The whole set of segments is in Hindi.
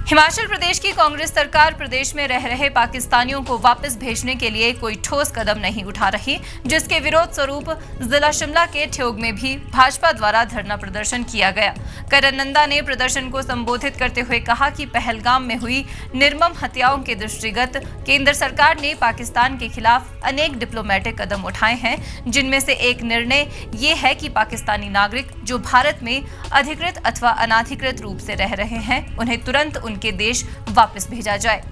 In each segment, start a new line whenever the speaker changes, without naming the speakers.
हिमाचल प्रदेश की कांग्रेस सरकार प्रदेश में रह रहे पाकिस्तानियों को वापस भेजने के लिए कोई ठोस कदम नहीं उठा रही, जिसके विरोध स्वरूप जिला शिमला के ठियोग में भी भाजपा द्वारा धरना प्रदर्शन किया गया। करण नंदा ने प्रदर्शन को संबोधित करते हुए कहा कि पहलगाम में हुई निर्मम हत्याओं के दृष्टिगत केंद्र सरकार ने पाकिस्तान के खिलाफ अनेक डिप्लोमेटिक कदम उठाए हैं, जिनमें से एक निर्णय ये है कि पाकिस्तानी नागरिक जो भारत में अधिकृत अथवा अनाधिकृत रूप से रह रहे हैं, उन्हें तुरंत उनके देश वापस भेजा जाए।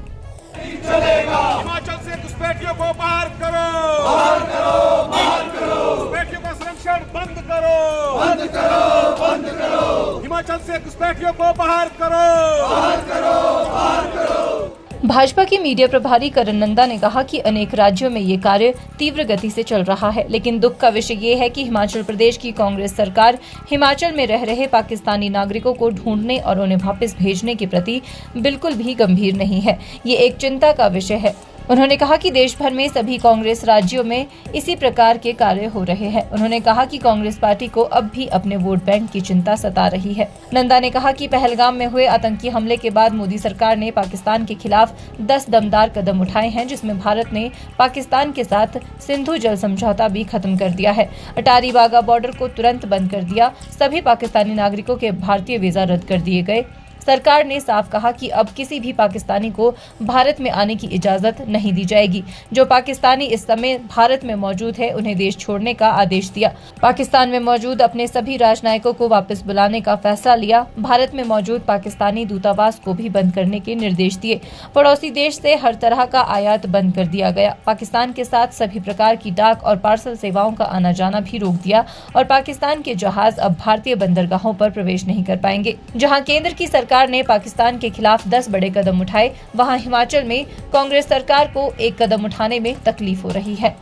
हिमाचल से घुसपैठियों को बाहर करो, बाहर करो, बाहर करो। घुसपैठियों का संरक्षण बंद करो, बंद करो, बंद करो। हिमाचल से घुसपैठियों को बाहर करो, बाहर करो, बाहर करो।
भाजपा के मीडिया प्रभारी करण नंदा ने कहा कि अनेक राज्यों में ये कार्य तीव्र गति से चल रहा है, लेकिन दुख का विषय ये है कि हिमाचल प्रदेश की कांग्रेस सरकार हिमाचल में रह रहे पाकिस्तानी नागरिकों को ढूंढने और उन्हें वापस भेजने के प्रति बिल्कुल भी गंभीर नहीं है। ये एक चिंता का विषय है। उन्होंने कहा कि देश भर में सभी कांग्रेस राज्यों में इसी प्रकार के कार्य हो रहे हैं। उन्होंने कहा कि कांग्रेस पार्टी को अब भी अपने वोट बैंक की चिंता सता रही है। नंदा ने कहा कि पहलगाम में हुए आतंकी हमले के बाद मोदी सरकार ने पाकिस्तान के खिलाफ 10 दमदार कदम उठाए हैं, जिसमें भारत ने पाकिस्तान के साथ सिंधु जल समझौता भी खत्म कर दिया है। अटारी वाघा बॉर्डर को तुरंत बंद कर दिया। सभी पाकिस्तानी नागरिकों के भारतीय वीजा रद्द कर दिए गए। सरकार ने साफ कहा कि अब किसी भी पाकिस्तानी को भारत में आने की इजाजत नहीं दी जाएगी। जो पाकिस्तानी इस समय भारत में मौजूद है, उन्हें देश छोड़ने का आदेश दिया। पाकिस्तान में मौजूद अपने सभी राजनयिकों को वापस बुलाने का फैसला लिया। भारत में मौजूद पाकिस्तानी दूतावास को भी बंद करने के निर्देश दिए। पड़ोसी देश से हर तरह का आयात बंद कर दिया गया। पाकिस्तान के साथ सभी प्रकार की डाक और पार्सल सेवाओं का आना जाना भी रोक दिया और पाकिस्तान के जहाज अब भारतीय बंदरगाहों पर प्रवेश नहीं कर पाएंगे। जहाँ केंद्र की सरकार ने पाकिस्तान के खिलाफ 10 बड़े कदम उठाए, वहां हिमाचल में कांग्रेस सरकार को एक कदम उठाने में तकलीफ हो रही है।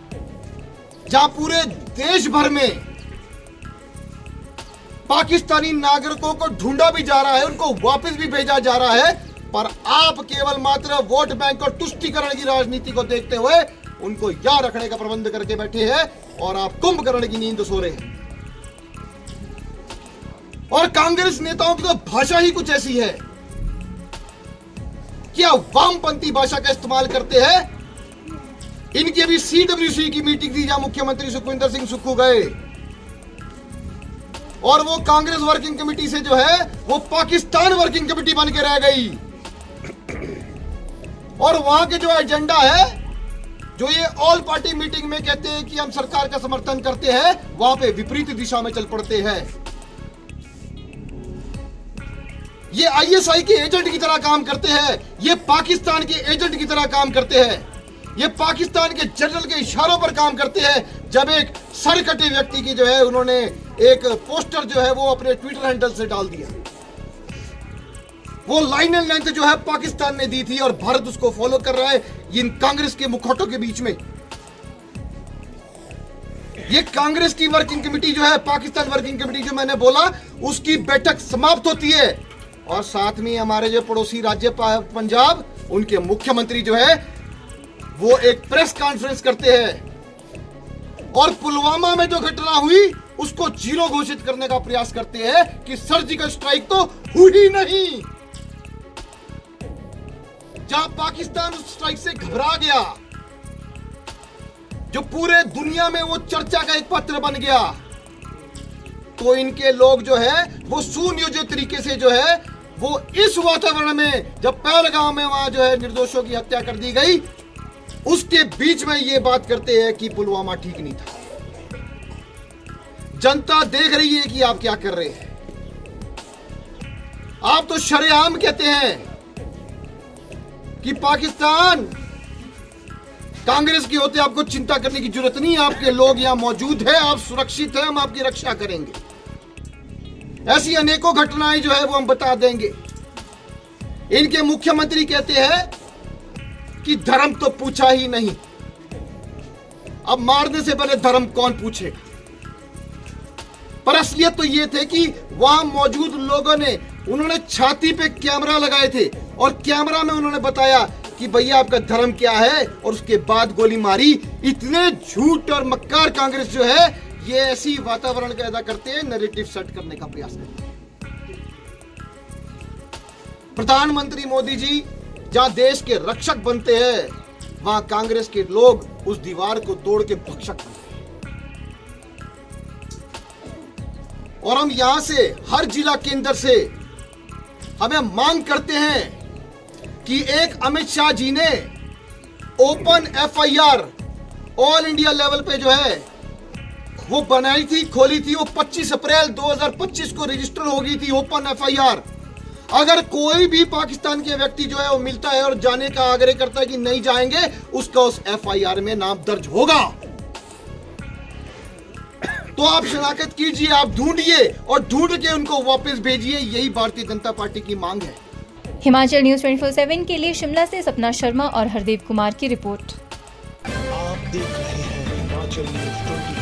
जहां पूरे देश भर में पाकिस्तानी नागरिकों को ढूंढा भी जा रहा है, उनको वापस भी भेजा जा रहा है, पर आप केवल मात्र वोट बैंक और तुष्टीकरण की राजनीति को देखते हुए उनको यहाँ रखने का प्रबंध करके बैठे हैं और आप कुंभकर्ण की नींद सो रहे हैं। और कांग्रेस नेताओं की तो भाषा ही कुछ ऐसी है, क्या वामपंथी भाषा का इस्तेमाल करते हैं। इनकी अभी CWC की मीटिंग थी, जहां मुख्यमंत्री सुखविंदर सिंह सुक्खू गए और वो कांग्रेस वर्किंग कमेटी से जो है वो पाकिस्तान वर्किंग कमेटी बन के रह गई। और वहां के जो एजेंडा है, जो ये ऑल पार्टी मीटिंग में कहते हैं कि हम सरकार का समर्थन करते हैं, वहां पे विपरीत दिशा में चल पड़ते हैं। ये ISI के एजेंट की तरह काम करते हैं, ये पाकिस्तान के एजेंट की तरह काम करते हैं, ये पाकिस्तान के जनरल के इशारों पर काम करते हैं। जब एक सरकटे व्यक्ति की जो है उन्होंने एक पोस्टर जो है वो अपने ट्विटर हैंडल से डाल दिया, वो लाइन एंड लेंथ जो है पाकिस्तान ने दी थी और भारत उसको फॉलो कर रहा है इन कांग्रेस के मुखौटों के बीच में। ये कांग्रेस की वर्किंग कमेटी जो है, पाकिस्तान वर्किंग कमेटी जो मैंने बोला, उसकी बैठक समाप्त होती है और साथ में हमारे जो पड़ोसी राज्य पंजाब, उनके मुख्यमंत्री जो है वो एक प्रेस कॉन्फ्रेंस करते हैं और पुलवामा में जो घटना हुई उसको जीरो घोषित करने का प्रयास करते हैं कि सर्जिकल स्ट्राइक तो हुई नहीं। जहां पाकिस्तान उस स्ट्राइक से घबरा गया, जो पूरे दुनिया में वो चर्चा का एक पात्र बन गया, तो इनके लोग जो है वो सुनियोजित तरीके से जो है वो इस वातावरण में, जब पहलगाम में वहां जो है निर्दोषों की हत्या कर दी गई, उसके बीच में ये बात करते हैं कि पुलवामा ठीक नहीं था। जनता देख रही है कि आप क्या कर रहे हैं। आप तो शरेआम कहते हैं कि पाकिस्तान कांग्रेस के होते आपको चिंता करने की जरूरत नहीं, आपके लोग यहां मौजूद हैं, आप सुरक्षित हैं, हम आपकी रक्षा करेंगे। ऐसी अनेकों घटनाएं जो है वो हम बता देंगे। इनके मुख्यमंत्री कहते हैं कि धर्म तो पूछा ही नहीं। अब मारने से पहले धर्म कौन पूछेगा? पर असलियत तो ये थे कि वहां मौजूद लोगों ने, उन्होंने छाती पे कैमरा लगाए थे और कैमरा में उन्होंने बताया कि भैया आपका धर्म क्या है, और उसके बाद गोली मारी। इतने झूठ और मक्कार कांग्रेस जो है ये ऐसी वातावरण पैदा करते हैं, नैरेटिव सेट करने का प्रयास करते हैं। प्रधानमंत्री मोदी जी जहां देश के रक्षक बनते हैं, वहां कांग्रेस के लोग उस दीवार को तोड़ के भक्षक बनते हैं। और हम यहां से, हर जिला केंद्र से हमें मांग करते हैं कि एक अमित शाह जी ने open FIR all India level पे जो है वो बनाई थी, खोली थी। वो 25 अप्रैल 2025 को रजिस्टर हो गई थी ओपन एफआईआर। अगर कोई भी पाकिस्तान के व्यक्ति जो है वो मिलता है और जाने का आग्रह करता है कि नहीं जाएंगे, उसका उस एफआईआर में नाम दर्ज होगा। तो आप शनाख्त कीजिए, आप ढूंढिए और ढूंढ के उनको वापस भेजिए। यही भारतीय जनता पार्टी की मांग है।
हिमाचल न्यूज 24/7 के लिए शिमला से सपना शर्मा और हरदेव कुमार की रिपोर्ट।
आप देख रहे हैं हिमाचल न्यूज 24।